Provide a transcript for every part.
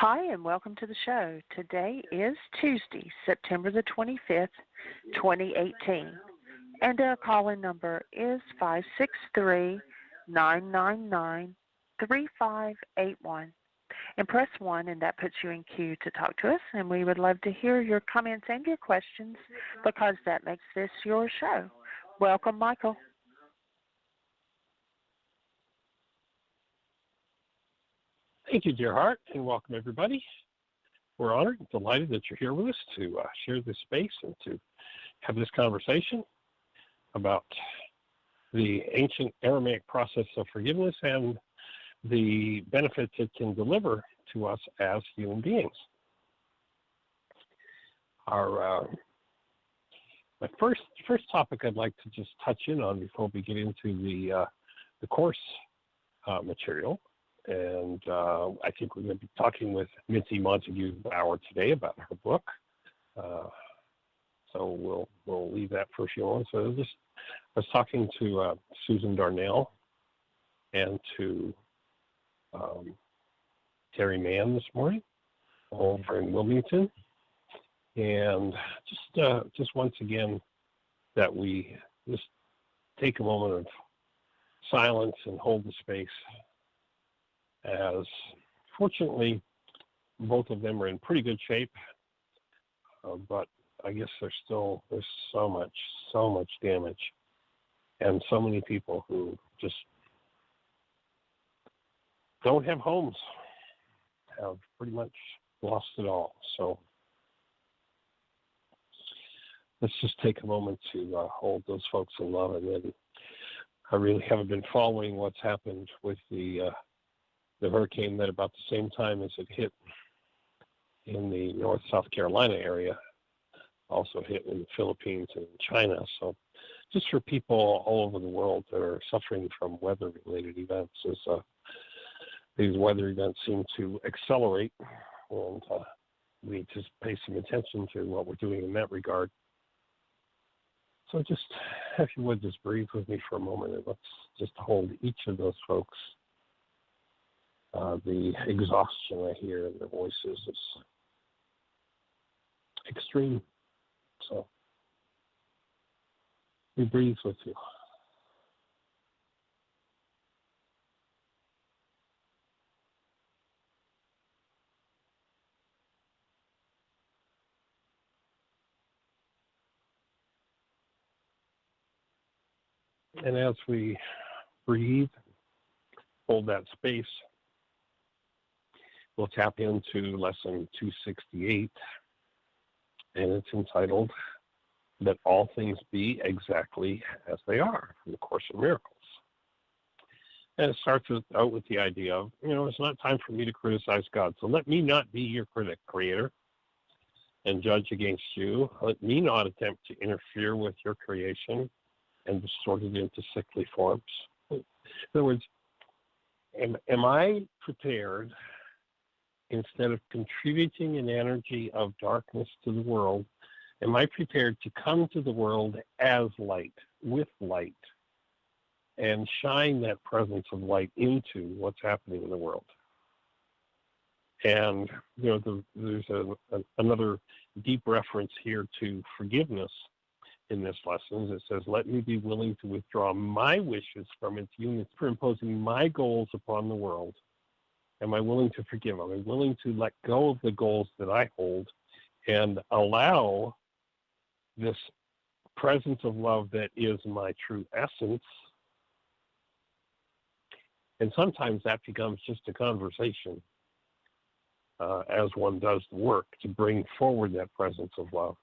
Hi, and welcome to the show. Today is Tuesday, September the 25th, 2018, and our call-in number is 563-999-3581. And press 1, and that puts you in queue to talk to us, and we would love to hear your comments and your questions because that makes this your show. Welcome, Michael. Thank you, dear heart, and welcome everybody. We're honored and delighted that you're here with us to share this space and to have this conversation about the ancient Aramaic process of forgiveness and the benefits it can deliver to us as human beings. My first topic I'd like to just touch in on before we get into the course material. And I think we're going to be talking with Mitzi Montague-Bauer today about her book. So we'll leave that for a few moments. So I was talking to Susan Darnell and to Terry Mann this morning over in Wilmington, and just once again that we just take a moment of silence and hold the space. As fortunately, both of them are in pretty good shape, but I guess there's so much damage, and so many people who just don't have homes, have pretty much lost it all. So let's just take a moment to hold those folks in love. And then I really haven't been following what's happened with the hurricane that about the same time as it hit in the North South Carolina area, also hit in the Philippines and China. So just for people all over the world that are suffering from weather-related events, as these weather events seem to accelerate, and we need to pay some attention to what we're doing in that regard. So just, if you would, just breathe with me for a moment, and let's just hold each of those folks. The exhaustion I hear in their voices is extreme. So we breathe with you. And as we breathe, hold that space, we'll tap into lesson 268, and it's entitled, That All Things Be Exactly as They Are, from the Course in Miracles. And it starts out with the idea of, it's not time for me to criticize God, so let me not be your critic, Creator, and judge against you. Let me not attempt to interfere with your creation and distort it into sickly forms. In other words, am I prepared, instead of contributing an energy of darkness to the world, am I prepared to come to the world as light, with light, and shine that presence of light into what's happening in the world? And, there's another deep reference here to forgiveness in this lesson. It says, let me be willing to withdraw my wishes from its units for imposing my goals upon the world. Am I willing to forgive? Am I willing to let go of the goals that I hold and allow this presence of love that is my true essence? And sometimes that becomes just a conversation as one does the work to bring forward that presence of love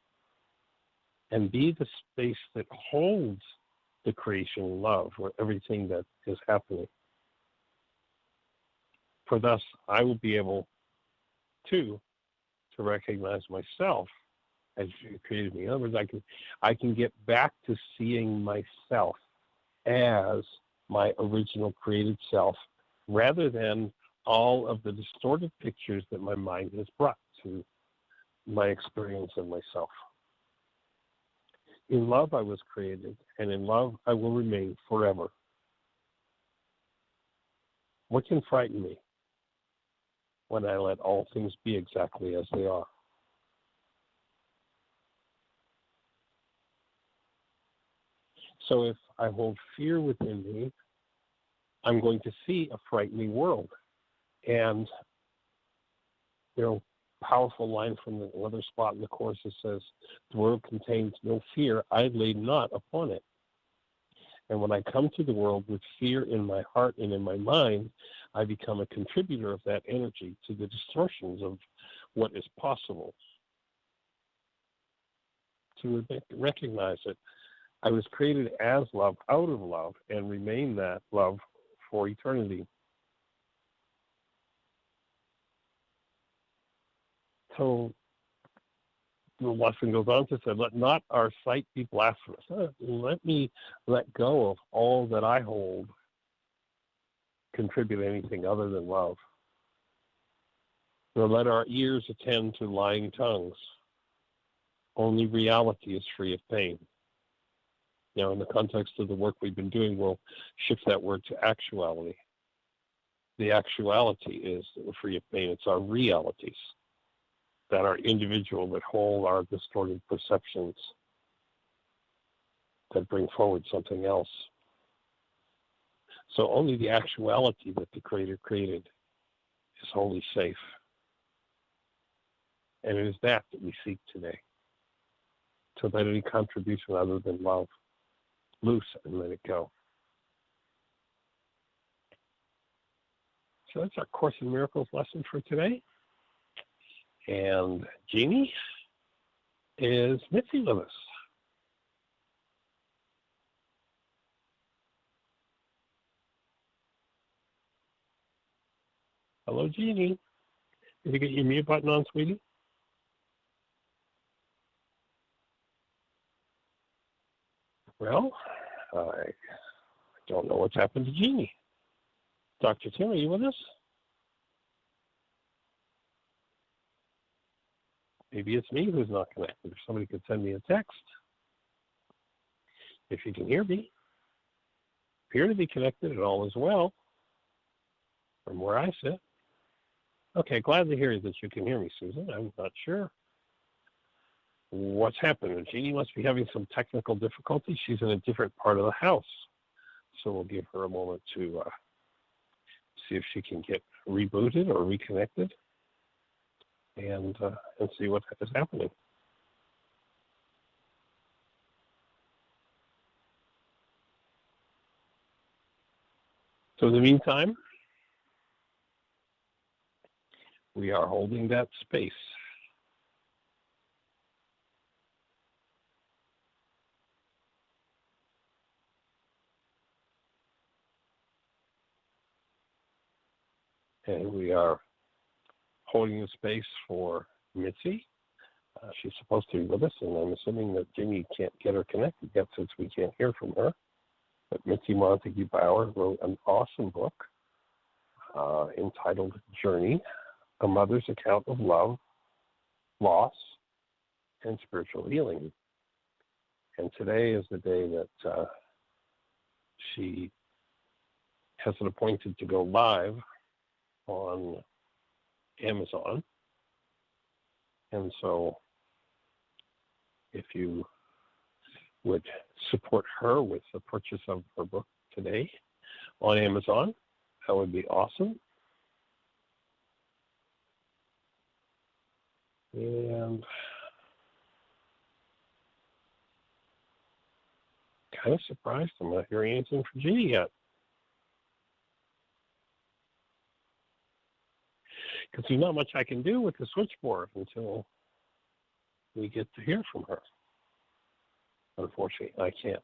and be the space that holds the creation love or everything that is happening. For thus, I will be able to recognize myself as you created me. In other words, I can get back to seeing myself as my original created self, rather than all of the distorted pictures that my mind has brought to my experience of myself. In love I was created, and in love I will remain forever. What can frighten me? when I let all things be exactly as they are. So if I hold fear within me, I'm going to see a frightening world. And, powerful line from another spot in the Course that says, the world contains no fear, I lay not upon it. And when I come to the world with fear in my heart and in my mind, I become a contributor of that energy to the distortions of what is possible. To recognize it, I was created as love, out of love, and remain that love for eternity. So the lesson goes on to say, let not our sight be blasphemous. Let me let go of all that I hold, contribute anything other than love. Nor let our ears attend to lying tongues. Only reality is free of pain. Now, in the context of the work we've been doing, we'll shift that word to actuality. The actuality is that we're free of pain. It's our realities that are individual, that hold our distorted perceptions, that bring forward something else. So only the actuality that the Creator created is wholly safe. And it is that we seek today. To let any contribution other than love loose and let it go. So that's our Course in Miracles lesson for today. And Jeannie, is Mitzi with us? Hello, Jeannie. Did you get your mute button on, sweetie? Well, I don't know what's happened to Jeannie. Dr. Tim, are you with us? Maybe it's me who's not connected. If somebody could send me a text, if you can hear me. Appear to be connected and all is well from where I sit. Okay, glad to hear that you can hear me, Susan. I'm not sure what's happened. Jeannie must be having some technical difficulties. She's in a different part of the house. So we'll give her a moment to see if she can get rebooted or reconnected and see what is happening. So in the meantime, we are holding that space. And we are holding the space for Mitzi. She's supposed to be with us, and I'm assuming that Jimmy can't get her connected yet since we can't hear from her. But Mitzi Montague-Bauer wrote an awesome book entitled Journey, A Mother's Account of Love, Loss, and Spiritual Healing. And today is the day that she has it appointed to go live on Amazon. And so if you would support her with the purchase of her book today on Amazon, that would be awesome. And kind of surprised I'm not hearing anything from Jeannie yet. Because there's not much I can do with the switchboard until we get to hear from her. Unfortunately, I can't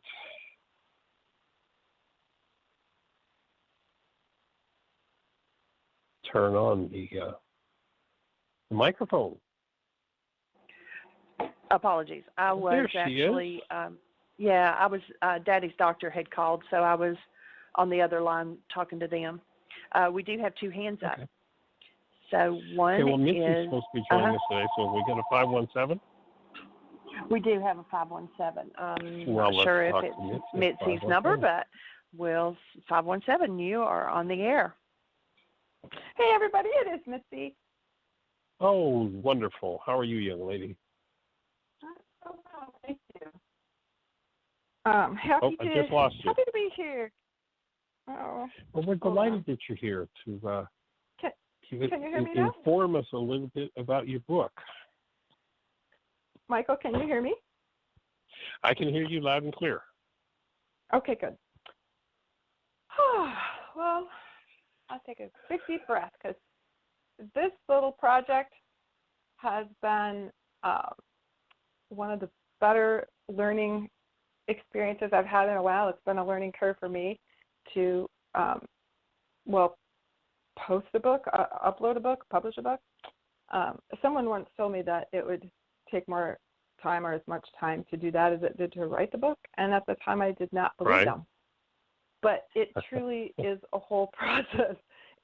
turn on the microphone. Apologies. I was actually, I was, Daddy's doctor had called, so I was on the other line talking to them. We do have two hands up. Okay. So one okay, well, Mitzi's is supposed to be joining us today, so we got a 517. We do have a 517. I'm Well, not sure if talk it's to Mitzi's number, but 517, you are on the air. Hey, everybody, it is Mitzi. Oh, wonderful. How are you, young lady? Oh, wow, thank you. I just lost you. Happy to be here. Oh. Well, we're delighted that you're here to Can you hear me now? inform us a little bit about your book. Michael, can you hear me? I can hear you loud and clear. Okay, good. Well, I'll take a big deep breath because this little project has been one of the better learning experiences I've had in a while. It's been a learning curve for me to, post a book, upload a book, publish a book. Someone once told me that it would take more time or as much time to do that as it did to write the book, and at the time I did not believe them. But it truly is a whole process.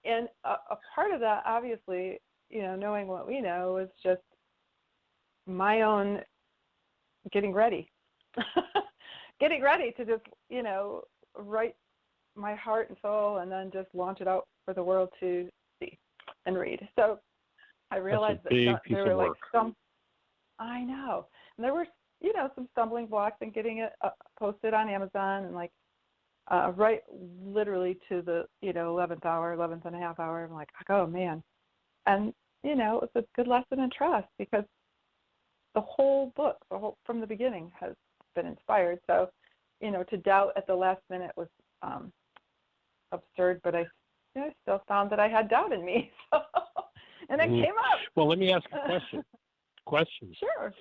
And a part of that, obviously, knowing what we know, is just my own getting ready. Getting ready to just, write my heart and soul and then just launch it out for the world to see and read. So I realized that there were like I know. And there were, some stumbling blocks in getting it posted on Amazon and right literally to the, 11th and a half hour. I'm like, oh man. And, it was a good lesson in trust because the whole book, from the beginning has been inspired. So, to doubt at the last minute was absurd, but I still found that I had doubt in me. So, and it came up. Well, let me ask a question. Sure.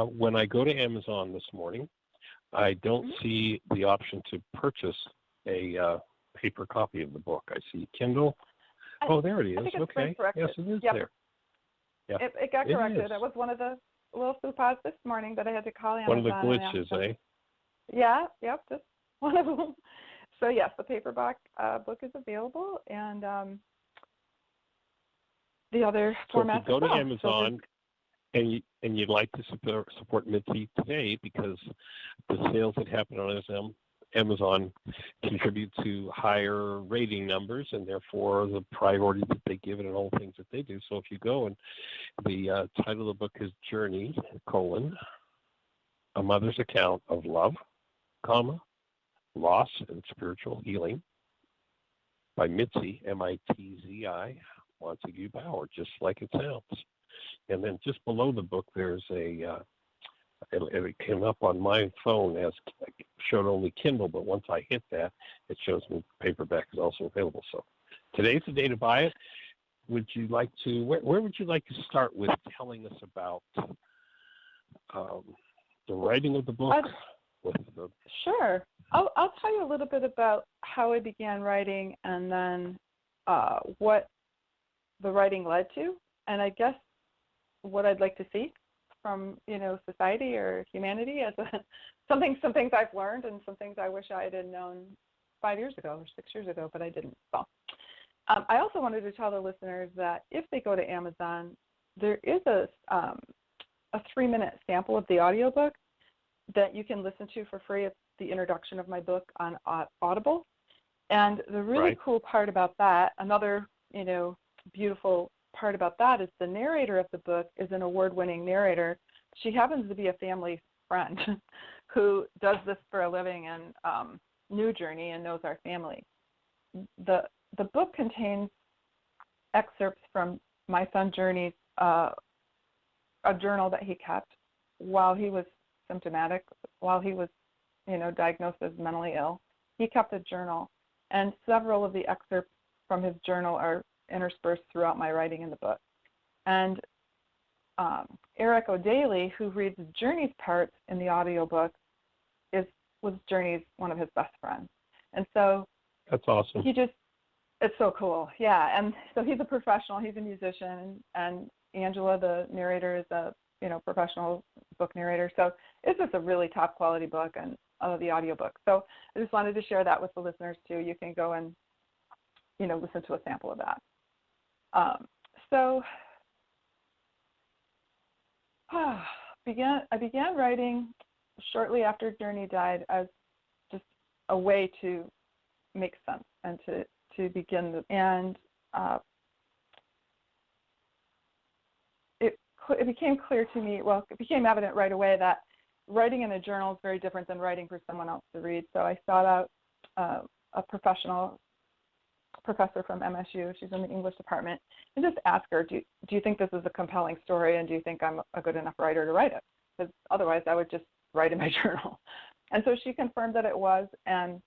When I go to Amazon this morning, I don't see the option to purchase a paper copy of the book. I see Kindle. There it is. I think it's okay. Yes, it is there. Yeah. It got corrected. That was one of the little faux pas this morning that I had to call Amazon. One of the glitches, eh? Yeah, yep, just one of them. So yes, the paperback book is available, and the other formats. So if you go to Amazon and you'd like to support Mitzi today, because the sales that happen on Amazon contribute to higher rating numbers and therefore the priority that they give it and all the things that they do. So if you go, and the title of the book is Journey, A Mother's Account of Love, Loss and Spiritual Healing by Mitzi, M-I-T-Z-I, Montague-Bauer, just like it sounds. And then just below the book, there's it came up on my phone as showed only Kindle, but once I hit that, it shows me paperback is also available. So today's the day to buy it. Would you like to, where would you like to start with telling us about the writing of the book? Sure. I'll tell you a little bit about how I began writing and then what the writing led to, and I guess what I'd like to see from society or humanity as some things I've learned and some things I wish I had known 5 years ago or 6 years ago, but I didn't. So I also wanted to tell the listeners that if they go to Amazon, there is a 3-minute sample of the audiobook that you can listen to for free. It's the introduction of my book on Audible. And the really cool part about that, another, beautiful part about that is the narrator of the book is an award-winning narrator. She happens to be a family friend who does this for a living in New Journey and knows our family. The book contains excerpts from my son Journey's a journal that he kept while he was symptomatic, while he was, diagnosed as mentally ill. He kept a journal, and several of the excerpts from his journal are interspersed throughout my writing in the book. And Eric O'Daly, who reads Journey's parts in the audiobook, was Journey's one of his best friends. And so that's awesome. It's so cool. Yeah. And so he's a professional, he's a musician, and Angela, the narrator, is a professional book narrator. So it's just a really top quality book and the audiobook. So I just wanted to share that with the listeners too. You can go and, listen to a sample of that. I began writing shortly after Journey died as just a way to make sense and to begin. And it became clear to me, well, it became evident right away that writing in a journal is very different than writing for someone else to read. So I sought out a professional professor from MSU, she's in the English department, and just asked her, do you think this is a compelling story, and do you think I'm a good enough writer to write it? Because otherwise I would just write in my journal. And so she confirmed that it was, and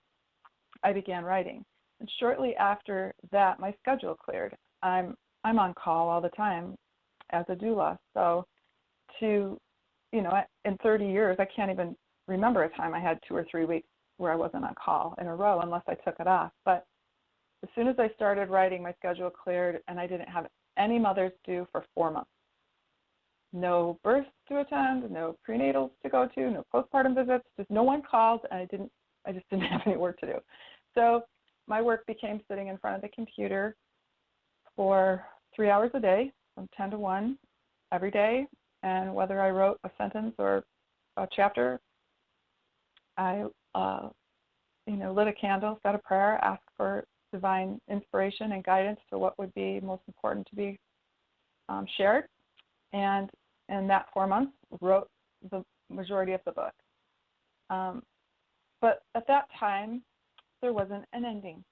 I began writing. And shortly after that, my schedule cleared. I'm on call all the time as a doula. So in 30 years, I can't even remember a time I had 2 or 3 weeks where I wasn't on call in a row unless I took it off. But as soon as I started writing, my schedule cleared, and I didn't have any mothers due for 4 months. No births to attend, no prenatals to go to, no postpartum visits, just no one called, and I just didn't have any work to do. So my work became sitting in front of the computer for 3 hours a day, from 10 to 1 every day, and whether I wrote a sentence or a chapter, I lit a candle, said a prayer, asked for divine inspiration and guidance to what would be most important to be shared, and in that 4 months wrote the majority of the book. But at that time, there wasn't an ending.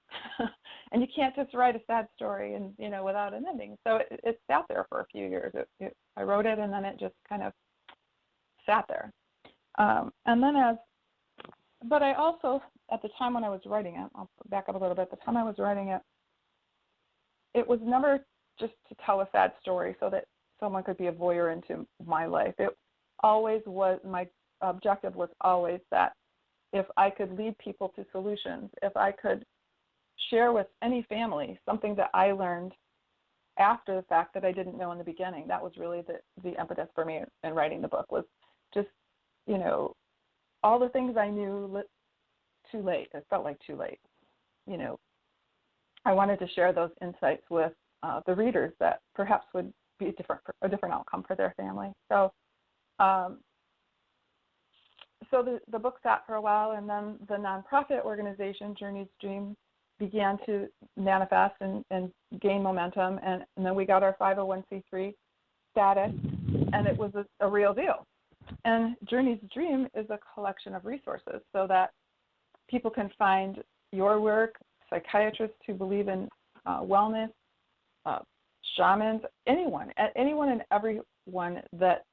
And you can't just write a sad story and without an ending. So it sat there for a few years. I wrote it, and then it just kind of sat there. But I also, at the time when I was writing it, I'll back up a little bit, at the time I was writing it, it was never just to tell a sad story so that someone could be a voyeur into my life. It always was, my objective was always that if I could lead people to solutions, if I could share with any family something that I learned after the fact that I didn't know in the beginning, that was really the impetus for me in writing the book, was just, all the things I knew too late. It felt like too late. I wanted to share those insights with the readers that perhaps would be a different outcome for their family. So the book sat for a while, and then the nonprofit organization, Journey's Dream, began to manifest and gain momentum, and then we got our 501c3 status, and it was a real deal. And Journey's Dream is a collection of resources so that people can find your work, psychiatrists who believe in wellness, shamans, anyone and everyone that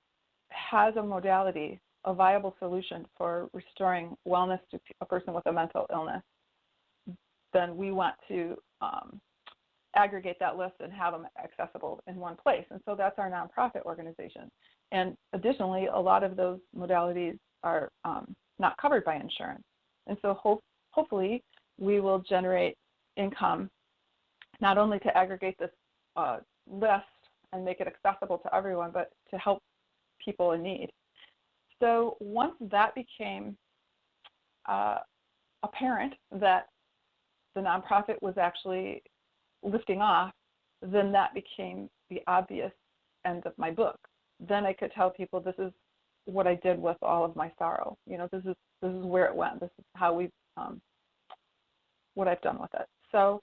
has a modality, a viable solution for restoring wellness to a person with a mental illness. Then we want to aggregate that list and have them accessible in one place. And so that's our nonprofit organization. And additionally, a lot of those modalities are not covered by insurance. And so hopefully we will generate income not only to aggregate this list and make it accessible to everyone, but to help people in need. So once that became apparent that the nonprofit was actually lifting off, then that became the obvious end of my book. Then I could tell people, this is what I did with all of my sorrow. This is where it went. This is how what I've done with it. So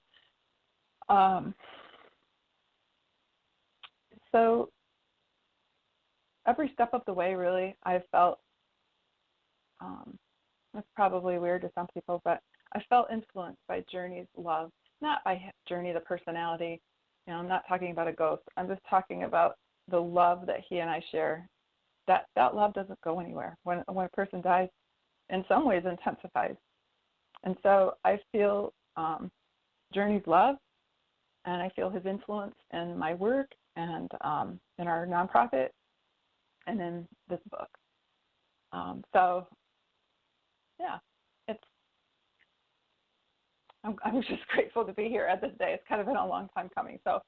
every step of the way, really, I felt, that's probably weird to some people, but I felt influenced by Journey's love, not by Journey, the personality. I'm not talking about a ghost. I'm just talking about the love that he and I share. That love doesn't go anywhere. When a person dies, in some ways intensifies. And so I feel Journey's love, and I feel his influence in my work and in our nonprofit and in this book. I'm just grateful to be here at this day. It's kind of been a long time coming. So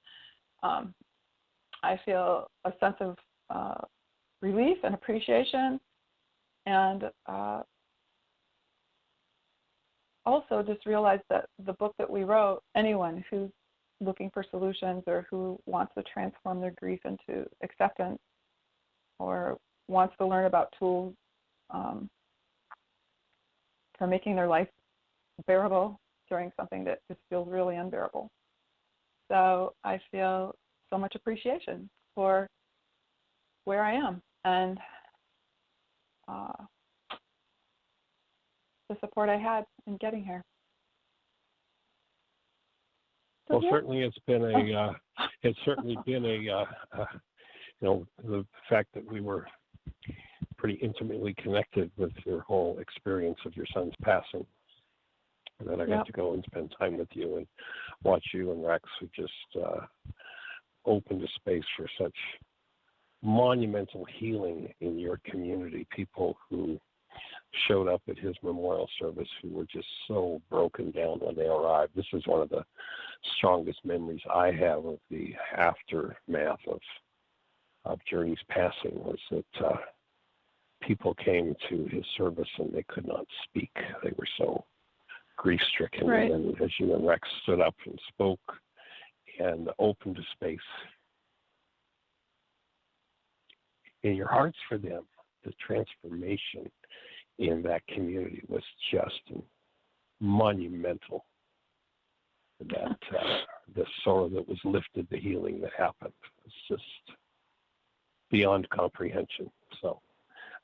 I feel a sense of relief and appreciation, and also just realize that the book that we wrote, anyone who's looking for solutions or who wants to transform their grief into acceptance or wants to learn about tools for making their life bearable during something that just feels really unbearable, So I feel so much appreciation for where I am and the support I had in getting here. Well, certainly it's been the fact that we were pretty intimately connected with your whole experience of your son's passing. And then I got to go and spend time with you and watch you and Rex, who just opened a space for such monumental healing in your community. People who showed up at his memorial service who were just so broken down when they arrived. This is one of the strongest memories I have of the aftermath of Journey's passing, was that people came to his service and they could not speak. They were so grief-stricken. Right. And then as you and Rex stood up and spoke and opened a space in your hearts for them, the transformation in that community was just monumental. That the sorrow that was lifted, the healing that happened, was just beyond comprehension. So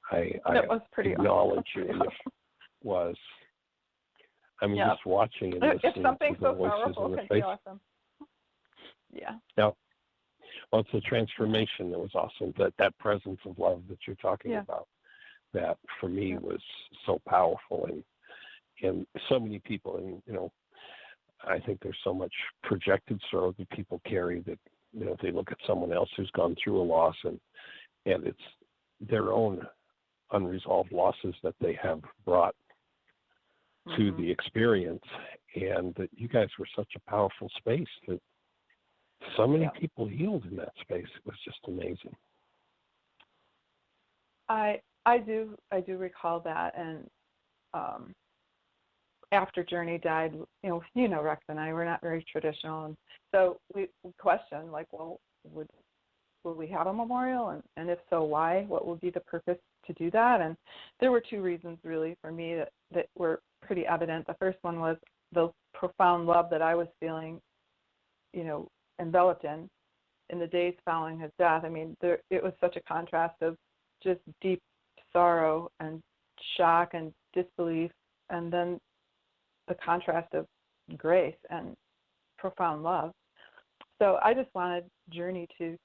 I was pretty acknowledge awesome. you. Was just watching and listening if something to the so voices powerful in the can face. be awesome. Yeah. Yeah. Well, it's the transformation that was awesome. That presence of love that you're talking about, that for me was so powerful, and so many people, and I think there's so much projected sorrow that people carry that they look at someone else who's gone through a loss, and it's their own unresolved losses that they have brought to the experience, and that you guys were such a powerful space that so many people healed in that space. It was just amazing. I do recall that, and after Journey died, Rex and I were not very traditional, and so we questioned, like, well, will we have a memorial, and if so, why? What would be the purpose to do that? And there were two reasons really for me that were pretty evident. The first one was the profound love that I was feeling, enveloped in the days following his death. I mean, it was such a contrast of just deep sorrow and shock and disbelief, and then the contrast of grace and profound love. So I just wanted Journey to,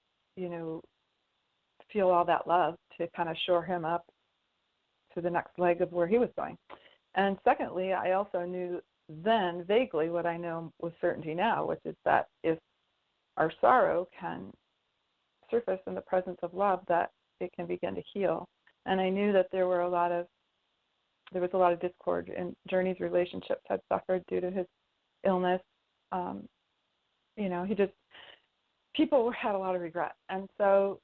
feel all that love, to kind of shore him up to the next leg of where he was going. And secondly, I also knew then vaguely what I know with certainty now, which is that if our sorrow can surface in the presence of love, that it can begin to heal. And I knew that there was a lot of discord in Journey's relationships had suffered due to his illness. People had a lot of regret, and so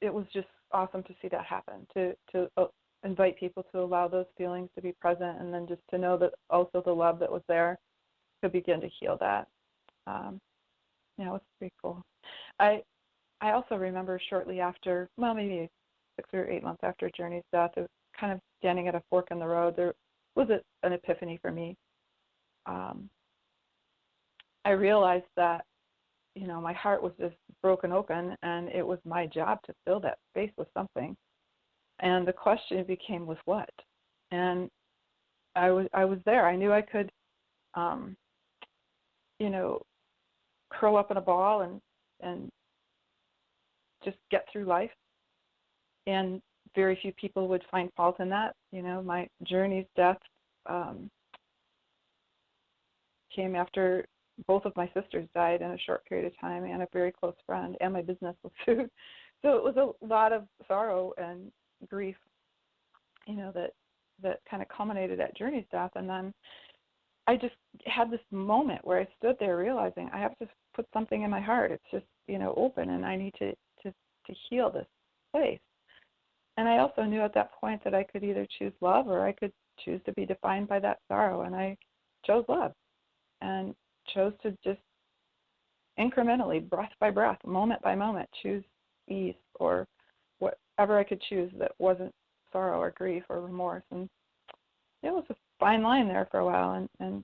it was just awesome to see that happen. To invite people to allow those feelings to be present, and then just to know that also the love that was there could begin to heal that. It was pretty cool. I also remember shortly after, maybe 6 or 8 months after Journey's death, it was kind of standing at a fork in the road. There was an epiphany for me. I realized that, my heart was just broken open, and it was my job to fill that space with something. And the question became, with what? And I was there. I knew I could, curl up in a ball and just get through life. And very few people would find fault in that. My Journey's death came after both of my sisters died in a short period of time, and a very close friend, and my business was sued. So it was a lot of sorrow and grief, that kind of culminated at Journey's death. And then I just had this moment where I stood there realizing I have to put something in my heart. It's just, open, and I need to heal this place. And I also knew at that point that I could either choose love or I could choose to be defined by that sorrow. And I chose love, and chose to just incrementally, breath by breath, moment by moment, choose ease or whatever I could choose that wasn't sorrow or grief or remorse. And it was a fine line there for a while, and it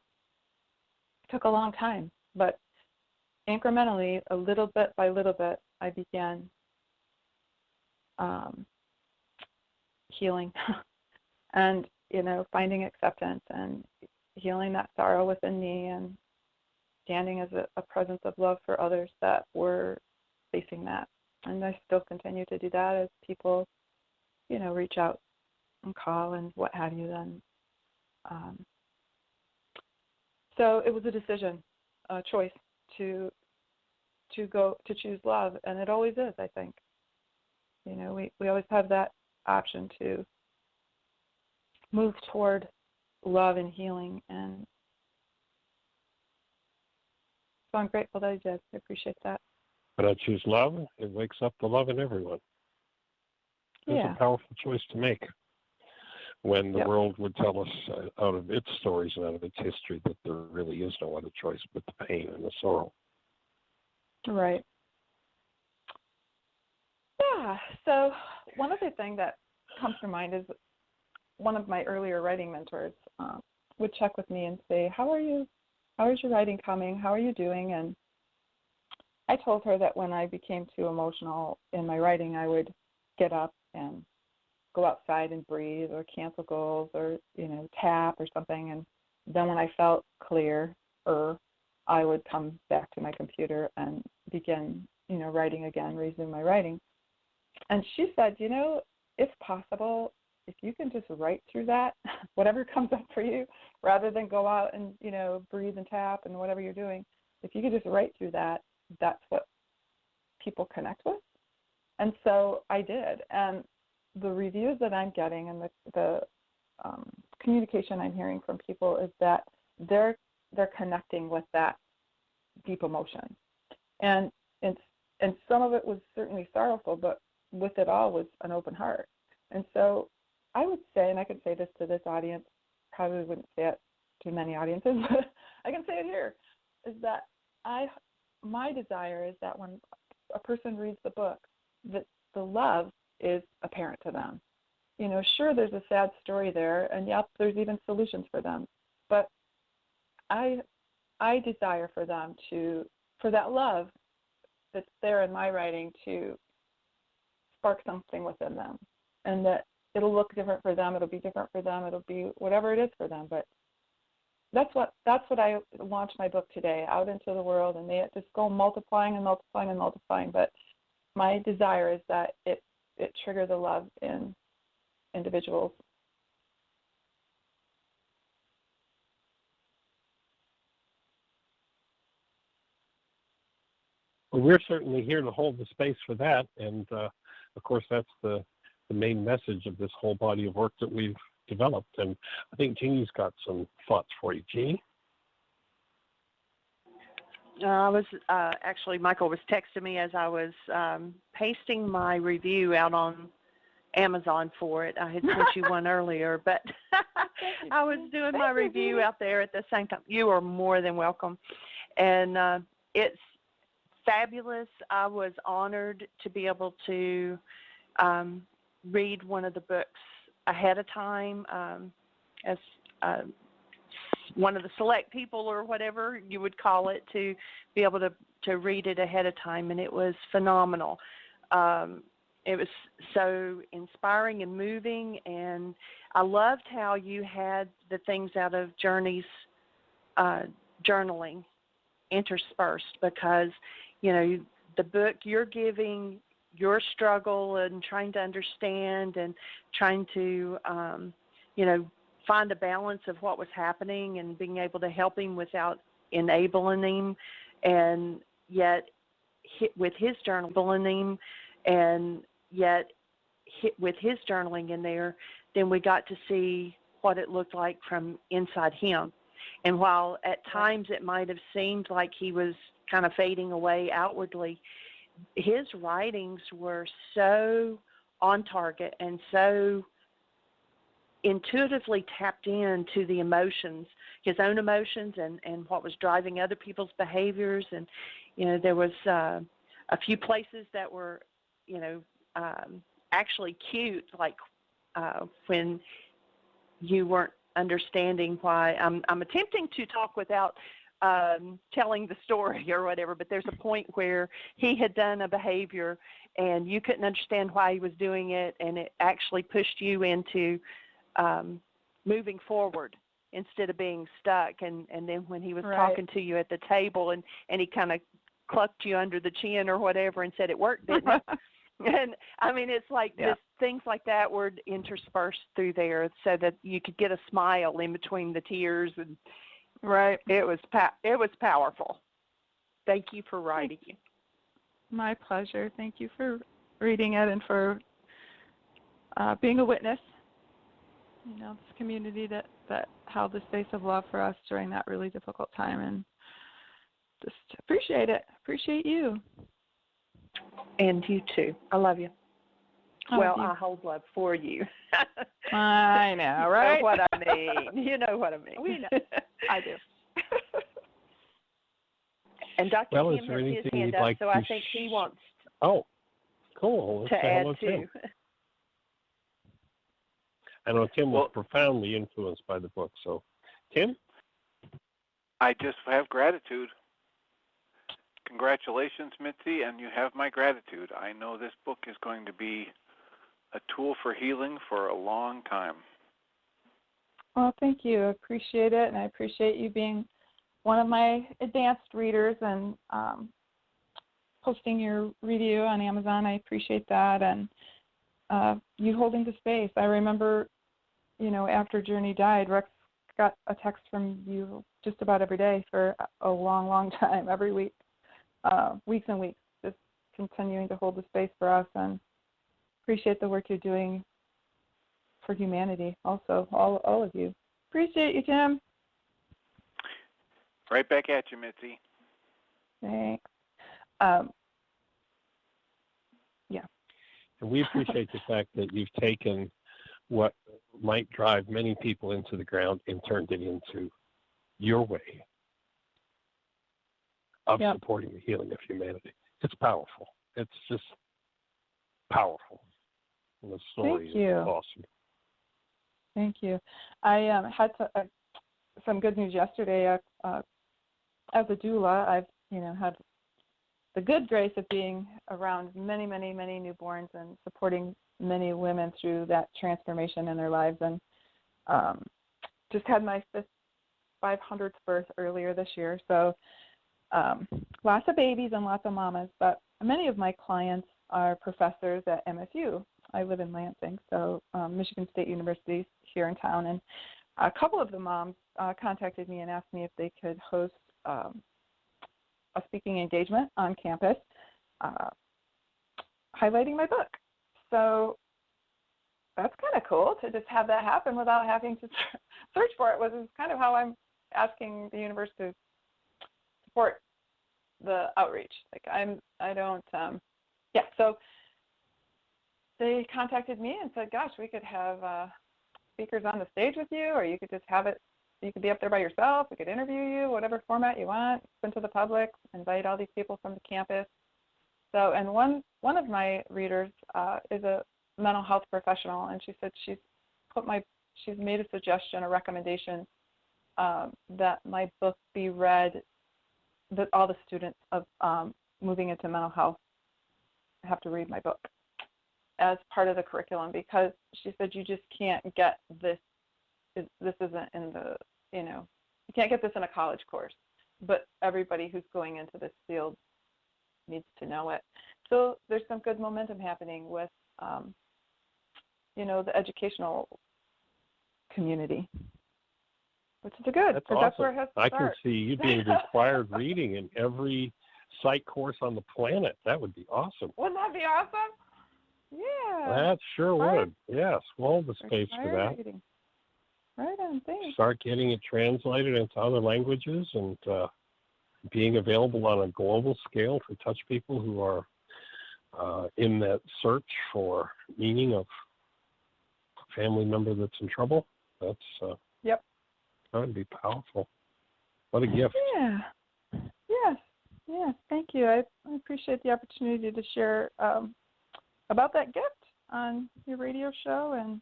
took a long time. But incrementally, a little bit by little bit, I began healing and, finding acceptance and healing that sorrow within me and standing as a presence of love for others that were facing that. And I still continue to do that as people, reach out and call and what have you then. So it was a decision, a choice to choose love, and it always is, I think. We always have that option to move toward love and healing, and so I'm grateful that I did. I appreciate that. When I choose love, it wakes up the love in everyone. It's a powerful choice to make. When the world would tell us out of its stories and out of its history that there really is no other choice but the pain and the sorrow. Right. Yeah. So one other thing that comes to mind is one of my earlier writing mentors would check with me and say, "How are you? How is your writing coming? How are you doing?" And I told her that when I became too emotional in my writing, I would get up and go outside and breathe or cancel goals or, tap or something. And then when I felt clear, I would come back to my computer and begin, writing again, resume my writing. And she said, if possible, if you can just write through that, whatever comes up for you, rather than go out and, breathe and tap and whatever you're doing, if you could just write through that, that's what people connect with. And so I did. And the reviews that I'm getting and the communication I'm hearing from people is that they're connecting with that deep emotion. And some of it was certainly sorrowful, but with it all was an open heart. And so I would say, and I could say this to this audience, probably wouldn't say it to many audiences, but I can say it here, is that my desire is that when a person reads the book, that the love is apparent to them. Sure, there's a sad story there, and yep, there's even solutions for them. But I desire for them for that love that's there in my writing to spark something within them, and that it'll look different for them, it'll be different for them, it'll be whatever it is for them. But that's what I launched my book today out into the world, and may it just go multiplying and multiplying and multiplying. But my desire is that it trigger the love in individuals. Well, we're certainly here to hold the space for that, and of course that's the main message of this whole body of work that we've developed. And I think Jeannie's got some thoughts for you. Jeannie? I was actually, Michael was texting me as I was pasting my review out on Amazon for it. I had sent you one earlier, but I was doing my review out there at the same time. You are more than welcome. And it's fabulous. I was honored to be able to read one of the books ahead of time as one of the select people or whatever you would call it, to be able to read it ahead of time, and it was phenomenal. It was so inspiring and moving, and I loved how you had the things out of Journey's journaling interspersed, because, the book, you're giving your struggle and trying to understand and trying to, find a balance of what was happening and being able to help him without enabling him, and yet with his journaling, and yet with his journaling in there, then we got to see what it looked like from inside him. And while at times it might have seemed like he was kind of fading away outwardly, his writings were so on target and so intuitively tapped into the emotions, his own emotions, and what was driving other people's behaviors. And, there was a few places that were, actually cute, like when you weren't understanding why. I'm attempting to talk without telling the story or whatever, but there's a point where he had done a behavior and you couldn't understand why he was doing it, and it actually pushed you into moving forward instead of being stuck. And then when he was talking to you at the table and he kind of clucked you under the chin or whatever and said it worked, didn't it? And I mean, it's like just things like that were interspersed through there so that you could get a smile in between the tears. And it was powerful. Thank you for writing it. My pleasure. Thank you for reading it and for being a witness. You know, this community that held the space of love for us during that really difficult time, and just appreciate it. Appreciate you. And you too. I love you. I hold love for you. I know, right? You know what I mean. You know what I mean. We know. I do. And Dr. Well, Kim has his hand up, so I think he wants cool. to add too. Tim. I know Tim was profoundly influenced by the book. So, Tim? I just have gratitude. Congratulations, Mitzi, and you have my gratitude. I know this book is going to be a tool for healing for a long time. Well, thank you. I appreciate it, and I appreciate you being one of my advanced readers and posting your review on Amazon. I appreciate that, and you holding the space. I remember, after Journey died, Rex got a text from you just about every day for a long, long time, every week. Weeks and weeks, just continuing to hold the space for us, and appreciate the work you're doing for humanity also, all of you. Appreciate you, Tim. Right back at you, Mitzi. Thanks. And we appreciate the fact that you've taken what might drive many people into the ground and turned it into your way of supporting the healing of humanity. It's powerful. It's just powerful. And the story is awesome. Thank you. I had some good news yesterday. As a doula, I've had the good grace of being around many, many, many newborns and supporting many women through that transformation in their lives, and just had my 500th birth earlier this year. So lots of babies and lots of mamas, but many of my clients are professors at MSU. I live in Lansing, so Michigan State University here in town, and a couple of the moms contacted me and asked me if they could host a speaking engagement on campus highlighting my book. So that's kind of cool to just have that happen without having to search for it, which is kind of how I'm asking the universe to support the outreach. So they contacted me and said, gosh, we could have speakers on the stage with you, or you could just have it, you could be up there by yourself, we could interview you, whatever format you want, open to the public, invite all these people from the campus. So, and one of my readers is a mental health professional, and she said she's made a suggestion, a recommendation that my book be read, that all the students of moving into mental health have to read my book as part of the curriculum, because she said you just can't get this. This isn't in the, you can't get this in a college course, but everybody who's going into this field needs to know it. So there's some good momentum happening with, the educational community, which is good. That's awesome. That's where it has to I start. can see you being required reading in every psych course on the planet. That would be awesome. Wouldn't that be awesome? Yeah. That sure would. Yes, we'll hold the space for that. Reading. Right on, thanks. Start getting it translated into other languages and being available on a global scale to touch people who are in that search for meaning of a family member that's in trouble. That's that would be powerful. What a gift. Yeah. Yes. Thank you. I appreciate the opportunity to share about that gift on your radio show, and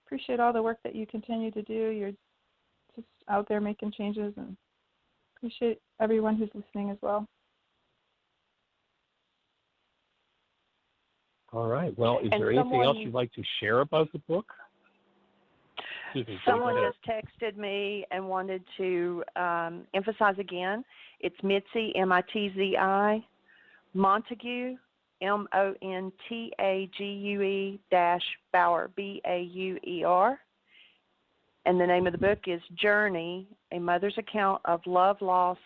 appreciate all the work that you continue to do. You're just out there making changes, and appreciate everyone who's listening as well. All right. Well, is And there anything else you'd like to share about the book? Someone just texted me and wanted to emphasize again. It's Mitzi, M-I-T-Z-I, Montague, M-O-N-T-A-G-U-E -Bauer, B-A-U-E-R. And the name of the book is Journey, A Mother's Account of Love, Loss,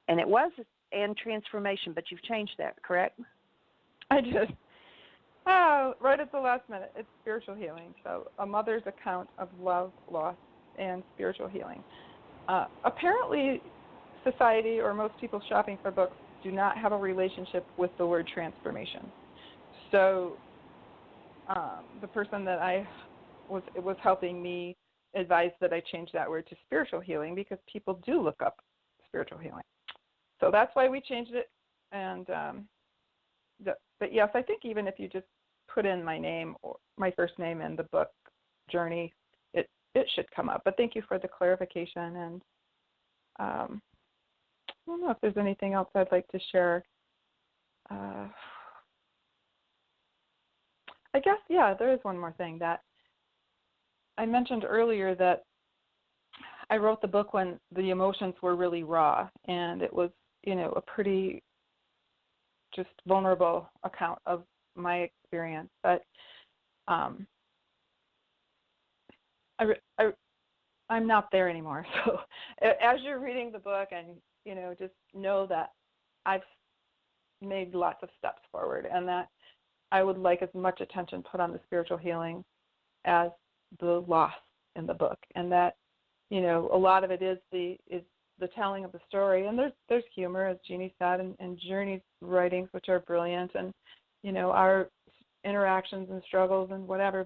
and Transformation, but you've changed that, correct? I did. Oh, right at the last minute. It's spiritual healing. So a mother's account of love, loss, and spiritual healing. Apparently, society or most people shopping for books do not have a relationship with the word transformation. So the person that was helping me advised that I change that word to spiritual healing because people do look up spiritual healing. So that's why we changed it. And but yes, I think even if you just put in my name or my first name in the book Journey, it should come up. But thank you for the clarification. And I don't know if there's anything else I'd like to share. I guess, yeah, there is one more thing that I mentioned earlier, that I wrote the book when the emotions were really raw, and it was, a pretty just vulnerable account of my experience. But I'm not there anymore. So as you're reading the book, and just know that I've made lots of steps forward, and that I would like as much attention put on the spiritual healing as the loss in the book, and that a lot of it is the telling of the story, and there's humor, as Jeannie said, and Journey's writings, which are brilliant, and our interactions and struggles and whatever.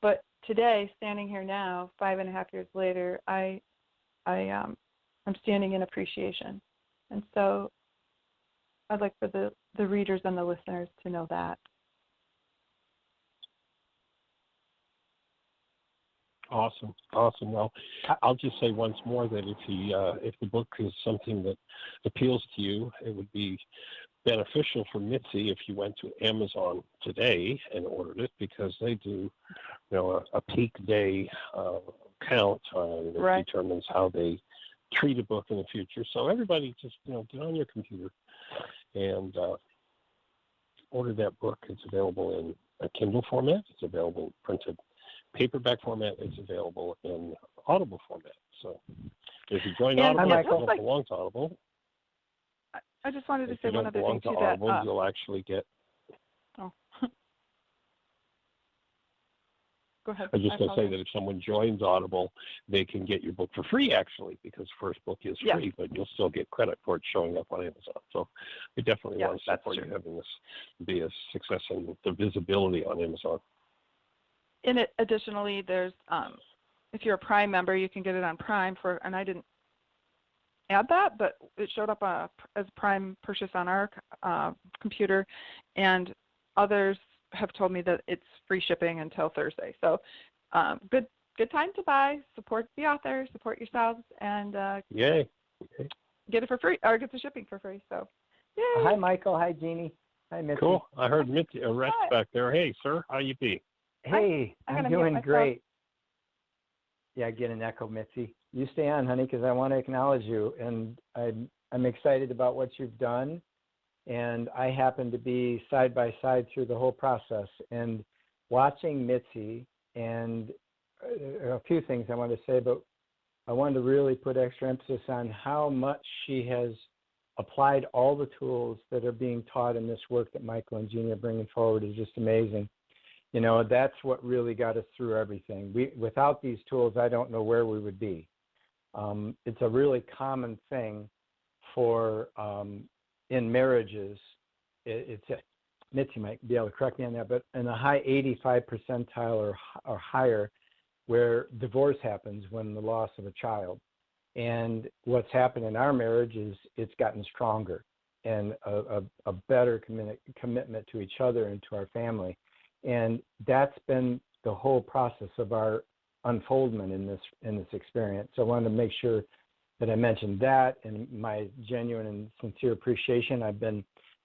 But today, standing here now, 5.5 years later, I'm standing in appreciation, and so I'd like for the readers and the listeners to know that. Awesome. Well, I'll just say once more that if the book is something that appeals to you, it would be beneficial for Mitzi if you went to Amazon today and ordered it, because they do, a peak day count that Right. determines how they treat a book in the future. So everybody just get on your computer and order that book. It's available in a Kindle format. It's available in printed paperback format. It's available in Audible format. So if you join Audible, if you don't belong to Audible, I just wanted to if say you one don't other belong thing to too. Audible, That you'll actually get. Oh. Go ahead. I was just going to say that if someone joins Audible, they can get your book for free, actually, because first book is free, but you'll still get credit for it showing up on Amazon. So we definitely want to support you having this be a success in the visibility on Amazon. Additionally, there's if you're a Prime member, you can get it on Prime and I didn't add that, but it showed up as Prime purchase on our computer, and others have told me that it's free shipping until Thursday. So good time to buy. Support the author, support yourselves, and Yay. Get it for free, or get the shipping for free. So, yay. Hi, Michael. Hi, Jeannie. Hi, Mitzi. Cool. I heard Mitzi, Rex back there. Hey, sir, how you be? Hey, I'm doing myself. great. Yeah, I get an echo, Mitzi. You stay on, honey, because I want to acknowledge you, and I'm excited about what you've done. And I happen to be side by side through the whole process, and watching Mitzi, and a few things I want to say, but I wanted to really put extra emphasis on how much she has applied all the tools that are being taught in this work that Michael and Jeannie are bringing forward is just amazing. That's what really got us through everything. Without these tools, I don't know where we would be. It's a really common thing for in marriages. Mitzi might be able to correct me on that, but in a high 85 percentile or higher, where divorce happens when the loss of a child. And what's happened in our marriage is it's gotten stronger and a better commitment to each other and to our family. And that's been the whole process of our unfoldment in this experience. So I wanted to make sure that I mentioned that and my genuine and sincere appreciation. I've been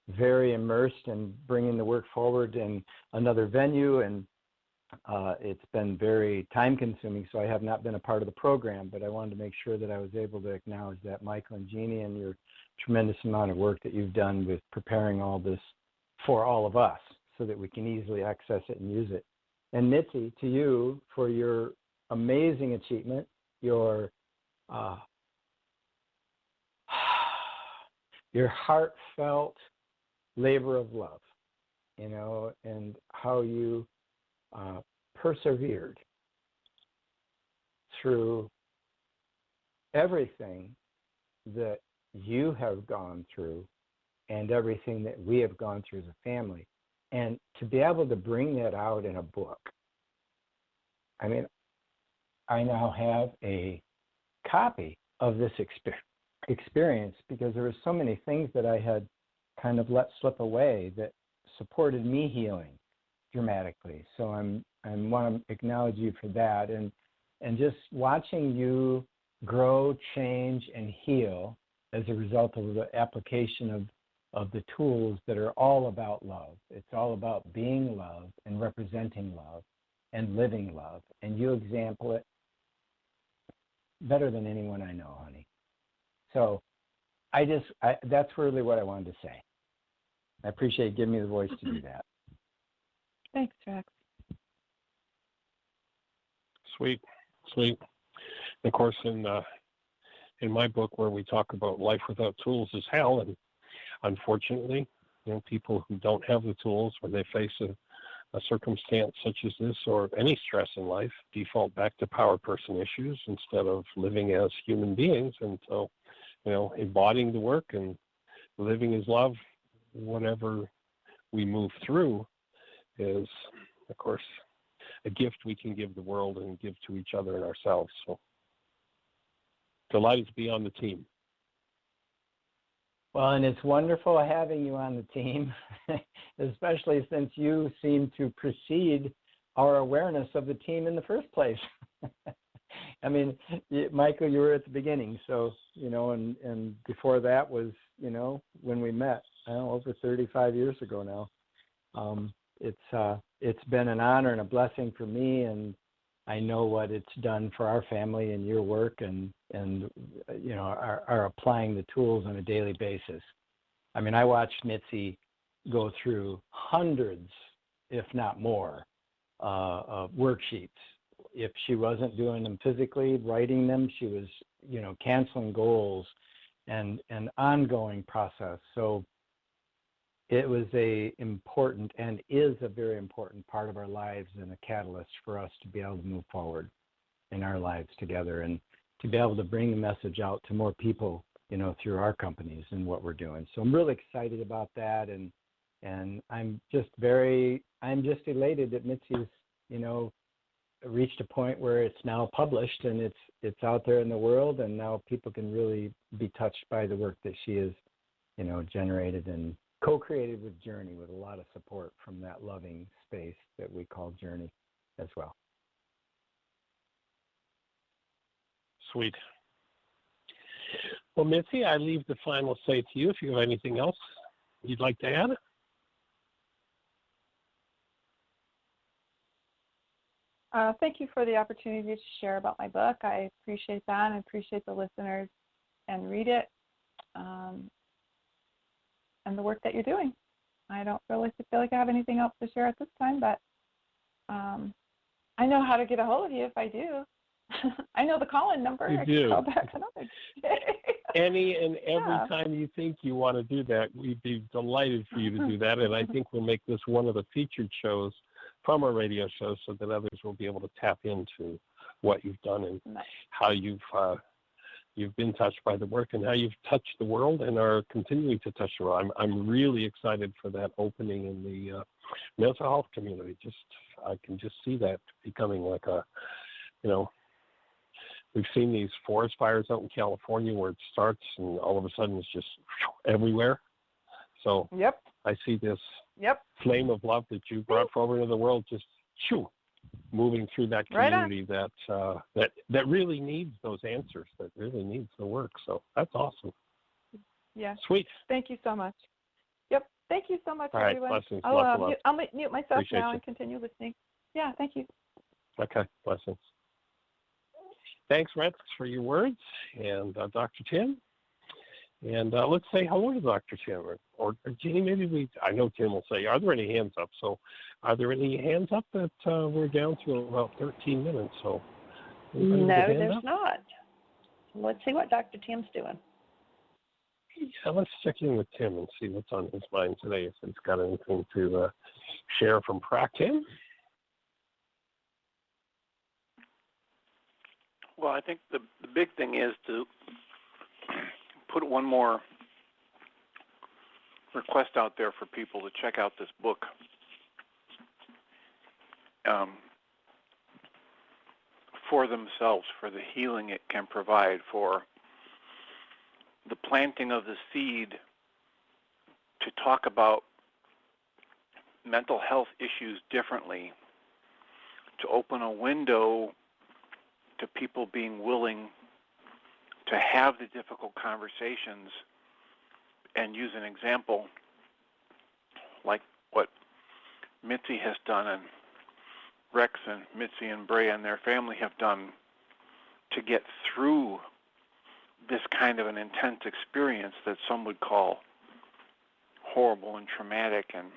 very immersed in bringing the work forward in another venue, and it's been very time consuming, so I have not been a part of the program, but I wanted to make sure that I was able to acknowledge that, Michael and Jeannie, and your tremendous amount of work that you've done with preparing all this for all of us so that we can easily access it and use it. And Mitzi, to you for your amazing achievement, your heartfelt labor of love, and how you persevered through everything that you have gone through and everything that we have gone through as a family. And to be able to bring that out in a book, I mean, I now have a copy of this experience because there were so many things that I had kind of let slip away that supported me healing dramatically. So I want to acknowledge you for that, and just watching you grow, change, and heal as a result of the application of the tools that are all about love. It's all about being love and representing love and living love, and you example it better than anyone I know, honey. So that's really what I wanted to say. I appreciate you giving me the voice to do that. Thanks, Rex. Sweet. Of course, in my book, where we talk about life without tools is hell, and unfortunately, people who don't have the tools when they face a circumstance such as this or any stress in life default back to power person issues instead of living as human beings. And so, embodying the work and living as love, whatever we move through, is, of course, a gift we can give the world and give to each other and ourselves. So delighted to be on the team. Well, and it's wonderful having you on the team, especially since you seem to precede our awareness of the team in the first place. I mean, Michael, you were at the beginning, so, and before that was, when we met, over 35 years ago now. It's been an honor and a blessing for me, and I know what it's done for our family and your work, and are applying the tools on a daily basis. I mean, I watched Mitzi go through hundreds, if not more, of worksheets. If she wasn't doing them physically, writing them, she was, canceling goals and an ongoing process. So it was a important and is a very important part of our lives and a catalyst for us to be able to move forward in our lives together and to be able to bring the message out to more people, through our companies and what we're doing. So I'm really excited about that, and I'm just elated that Mitzi's, reached a point where it's now published and it's out there in the world, and now people can really be touched by the work that she has, generated and co-created with Journey, with a lot of support from that loving space that we call Journey as well. Sweet. Well, Mitzi, I leave the final say to you if you have anything else you'd like to add. Thank you for the opportunity to share about my book. I appreciate that, and I appreciate the listeners and read it. And the work that you're doing. I don't really feel like I have anything else to share at this time, but I know how to get a hold of you if I do. I know the call-in number. You I do. can call back another day. Any and every time you think you want to do that, we'd be delighted for you to do that. And I think we'll make this one of the featured shows from our radio show so that others will be able to tap into what you've done and how you've been touched by the work and how you've touched the world and are continuing to touch the world. I'm really excited for that opening in the mental health community. I can just see that becoming like a, we've seen these forest fires out in California where it starts and all of a sudden it's just everywhere. So Yep. I see this flame of love that you brought forward into the world just moving through that Right on. community that really needs those answers, that really needs the work. So that's awesome. Yeah. Sweet. Thank you so much. Yep. Thank you so much, All right, everyone. blessings. Lots of love. I'll mute myself Appreciate now you. and continue listening. Yeah, thank you. Okay, blessings. Thanks, Rex, for your words, and Dr. Tim. And let's say hello to Dr. Tim. Or Jeannie, maybe I know Tim will say, are there any hands up? So are there any hands up that we're down to about 13 minutes? So no, there's not. Let's see what Dr. Tim's doing. Yeah, let's check in with Tim and see what's on his mind today, if he's got anything to share from Tim. Well, I think the big thing is to put one more request out there for people to check out this book. For themselves, for the healing it can provide, for the planting of the seed to talk about mental health issues differently, to open a window to people being willing to have the difficult conversations and use an example like what Mitzi has done and Rex and Mitzi and Brea and their family have done to get through this kind of an intense experience that some would call horrible and traumatic and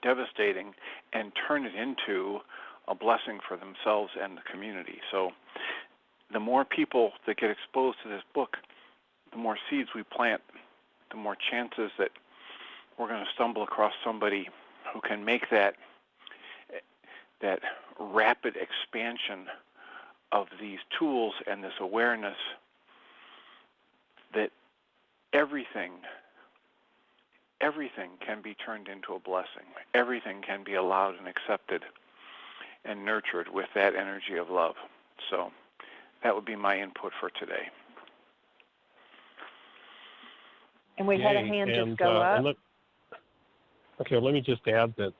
devastating, and turn it into a blessing for themselves and the community. So the more people that get exposed to this book, the more seeds we plant, the more chances that we're going to stumble across somebody who can make that rapid expansion of these tools and this awareness that everything can be turned into a blessing. Everything can be allowed and accepted and nurtured with that energy of love. So that would be my input for today. And we had a hand just go up. Let me just add that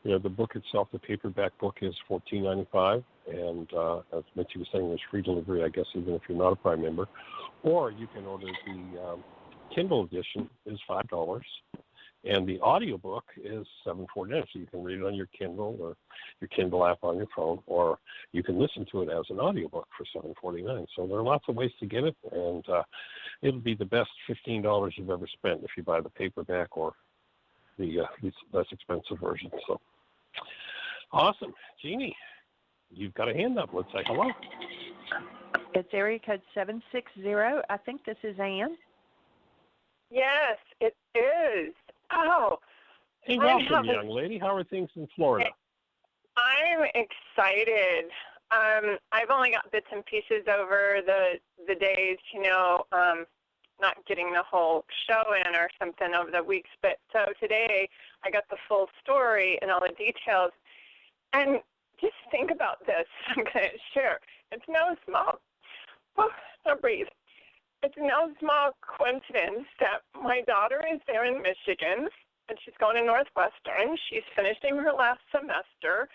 the book itself, the paperback book, is $14.95, and as Mitzi was saying, there's free delivery, I guess, even if you're not a Prime member. Or you can order the Kindle edition, is $5, and the audiobook is $7.49. So you can read it on your Kindle or your Kindle app on your phone, or you can listen to it as an audiobook for $7.49. So there are lots of ways to get it, and it'll be the best $15 you've ever spent if you buy the paperback or the less expensive version. So awesome. Jeannie, you've got a hand up. Let's say hello. It's area code 760. I think this is Ann. Yes, it is. Oh. Hey, welcome, young lady. How are things in Florida? I'm excited. I've only got bits and pieces over the days, not getting the whole show in or something over the weeks. But so today I got the full story and all the details. And just think about this. I'm going to share. It's no small, I'll breathe. It's no small coincidence that my daughter is there in Michigan, and she's going to Northwestern. She's finishing her last semester,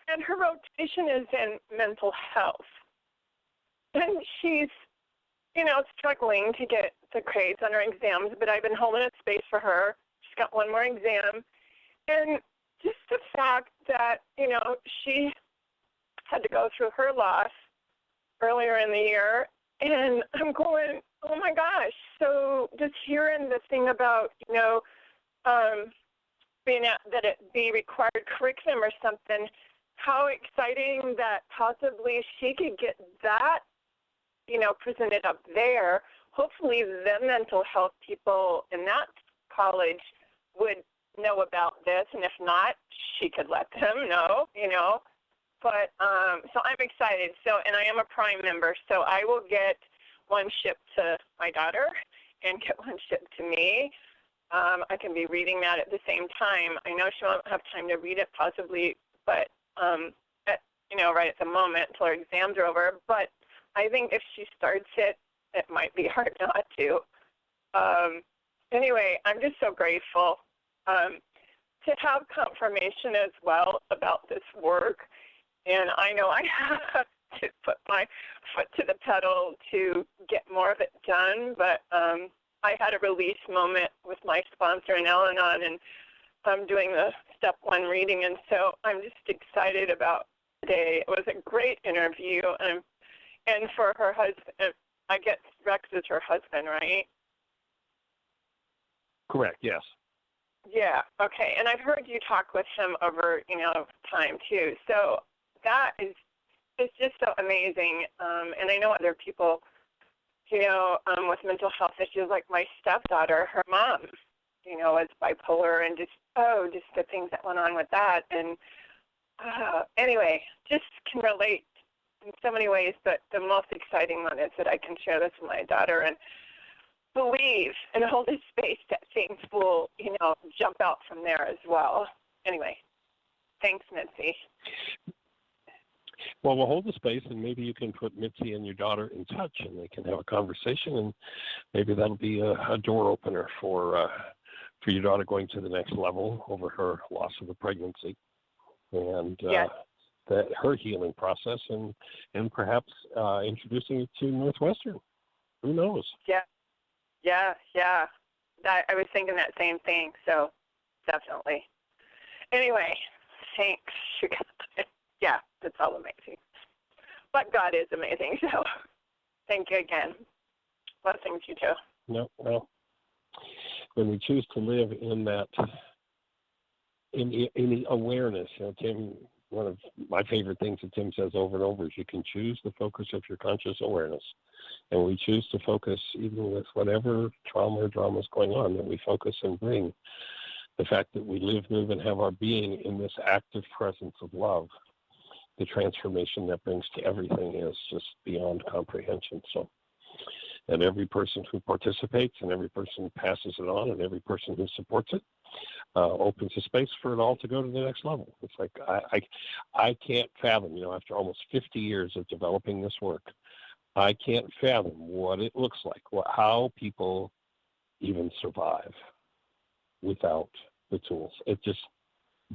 and her rotation is in mental health. And she's, struggling to get the grades on her exams, but I've been holding a space for her. She's got one more exam. And just the fact that, she had to go through her loss earlier in the year, and I'm going, oh my gosh. So just hearing the thing about, that it be required curriculum or something, how exciting that possibly she could get that, presented up there. Hopefully the mental health people in that college would know about this, and if not, she could let them know, But so I'm excited. So, and I am a Prime member, so I will get one shipped to my daughter and get one shipped to me. I can be reading that at the same time. I know she won't have time to read it possibly, but right at the moment until her exams are over. But I think if she starts it, it might be hard not to. Anyway, I'm just so grateful to have confirmation as well about this work. and I know I have to put my foot to the pedal to get more of it done, but I had a release moment with my sponsor in Al-Anon, and I'm doing the step 1 reading, and so I'm just excited about today. It was a great interview, and for her husband, I guess Rex is her husband, right? Correct, yes. Yeah, okay, and I've heard you talk with him over, time too, so that is, it's just so amazing, and I know other people, with mental health issues, like my stepdaughter, her mom, was bipolar, and just the things that went on with that, and anyway, just can relate in so many ways, but the most exciting one is that I can share this with my daughter and believe and hold a space that things will, jump out from there as well. Anyway, thanks, Mitzi. Well, we'll hold the space, and maybe you can put Mitzi and your daughter in touch, and they can have a conversation, and maybe that'll be a door opener for your daughter going to the next level over her loss of the pregnancy, and yes. that her healing process, and perhaps introducing it to Northwestern. Who knows? Yeah. I was thinking that same thing, so definitely. Anyway, thanks. Yeah, that's all amazing. But God is amazing, so thank you again. Blessings, you too. No, well, when we choose to live in that, in the awareness, Tim, one of my favorite things that Tim says over and over is you can choose the focus of your conscious awareness. And we choose to focus, even with whatever trauma or drama is going on, that we focus and bring the fact that we live, move, and have our being in this active presence of love. The transformation that brings to everything is just beyond comprehension. So, and every person who participates, and every person who passes it on, and every person who supports it, opens a space for it all to go to the next level. It's like I can't fathom, after almost 50 years of developing this work, I can't fathom what it looks like, how people even survive without the tools. It just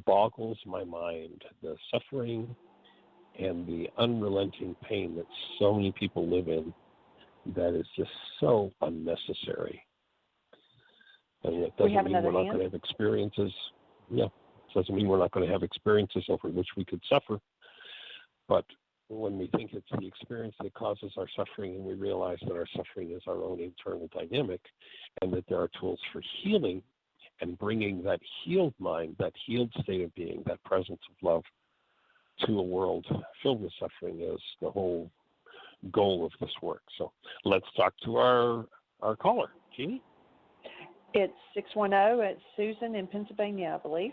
boggles my mind, the suffering and the unrelenting pain that so many people live in that is just so unnecessary. And it doesn't mean we're not going to have experiences. Yeah, it doesn't mean we're not going to have experiences over which we could suffer. But when we think it's the experience that causes our suffering, and we realize that our suffering is our own internal dynamic, and that there are tools for healing and bringing that healed mind, that healed state of being, that presence of love to a world filled with suffering, is the whole goal of this work. So let's talk to our caller. Jeannie? It's 610. It's Susan in Pennsylvania, I believe.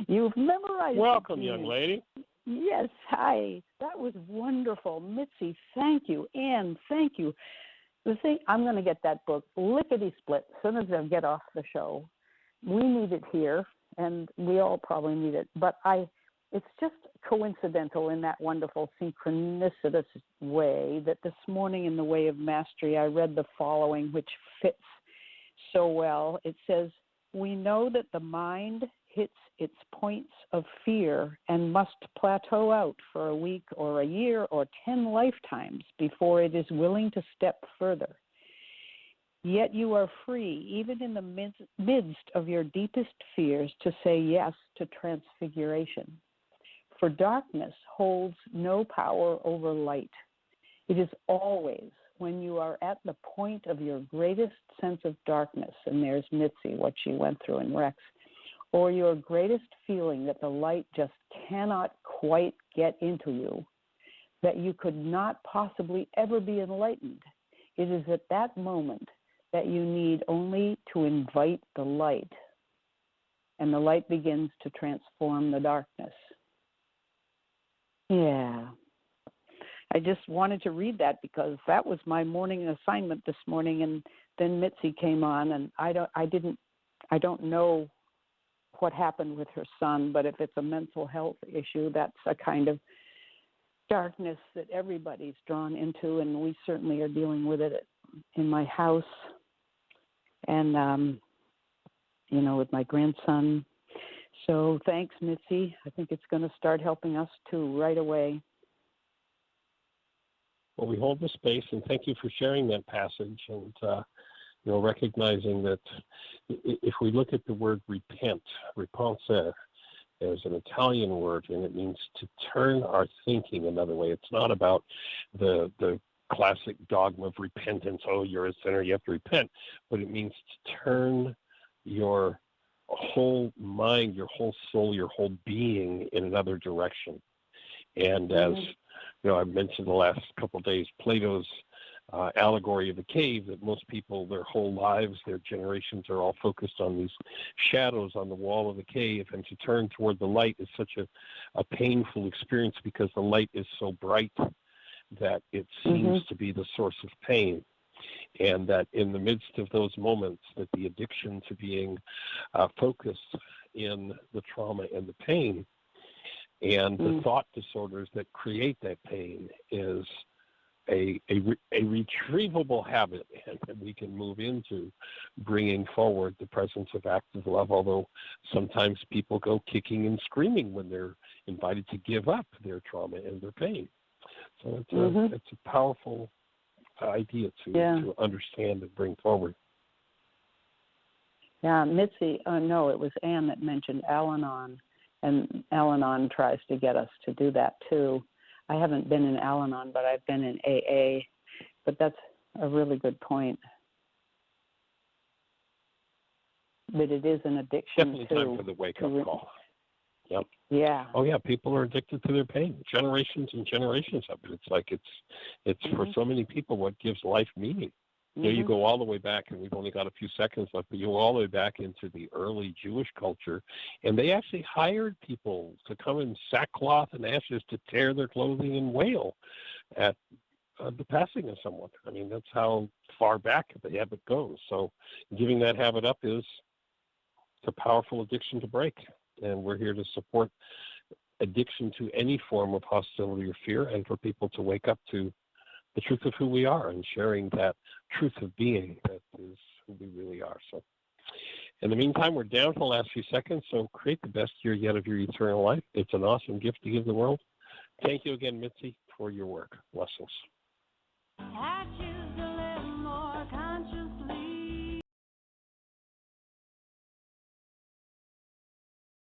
You've memorized it. Welcome, young lady. Yes, hi. That was wonderful. Mitzi, thank you. Anne, thank you. The thing, I'm going to get that book lickety-split as soon as I get off the show. We need it here, and we all probably need it. But it's just coincidental in that wonderful synchronicitous way that this morning in The Way of Mastery, I read the following, which fits so well. It says, we know that the mind hits its points of fear and must plateau out for a week or a year or 10 lifetimes before it is willing to step further. Yet you are free, even in the midst of your deepest fears, to say yes to transfiguration. For darkness holds no power over light. It is always when you are at the point of your greatest sense of darkness, and there's Mitzi, what she went through in Rex, or your greatest feeling that the light just cannot quite get into you, that you could not possibly ever be enlightened. It is at that moment that you need only to invite the light, and the light begins to transform the darkness. Yeah. I just wanted to read that because that was my morning assignment this morning, and then Mitzi came on, and I don't know what happened with her son, but if it's a mental health issue, that's a kind of darkness that everybody's drawn into, and we certainly are dealing with it in my house and, with my grandson. So thanks, Mitzi. I think it's going to start helping us too right away. Well, we hold the space, and thank you for sharing that passage. And recognizing that if we look at the word repent, repense, as an Italian word, and it means to turn our thinking another way. It's not about the classic dogma of repentance. Oh, you're a sinner, you have to repent. But it means to turn your whole mind, your whole soul, your whole being in another direction. And as I've mentioned the last couple of days, Plato's allegory of the cave, that most people, their whole lives, their generations are all focused on these shadows on the wall of the cave, and to turn toward the light is such a painful experience because the light is so bright that it seems to be the source of pain. And that in the midst of those moments, that the addiction to being focused in the trauma and the pain and the thought disorders that create that pain is a retrievable habit, and we can move into bringing forward the presence of active love, although sometimes people go kicking and screaming when they're invited to give up their trauma and their pain. So it's a powerful idea to understand and bring forward. Yeah, Mitzi, no, it was Anne that mentioned Al-Anon, and Al-Anon tries to get us to do that too. I haven't been in Al-Anon, but I've been in AA. But that's a really good point. But it is an addiction. Definitely time for the wake-up call. Yep. Yeah. Oh yeah, people are addicted to their pain. Generations and generations of it. It's like it's for so many people what gives life meaning. You go all the way back, and we've only got a few seconds left, but you go all the way back into the early Jewish culture, and they actually hired people to come in sackcloth and ashes to tear their clothing and wail at the passing of someone. I mean, that's how far back the habit goes. So giving that habit up is a powerful addiction to break, and we're here to support addiction to any form of hostility or fear, and for people to wake up to the truth of who we are and sharing that truth of being that is who we really are. So in the meantime, we're down to the last few seconds, so create the best year yet of your eternal life. It's an awesome gift to give the world. Thank you again, Mitzi, for your work. Blessings.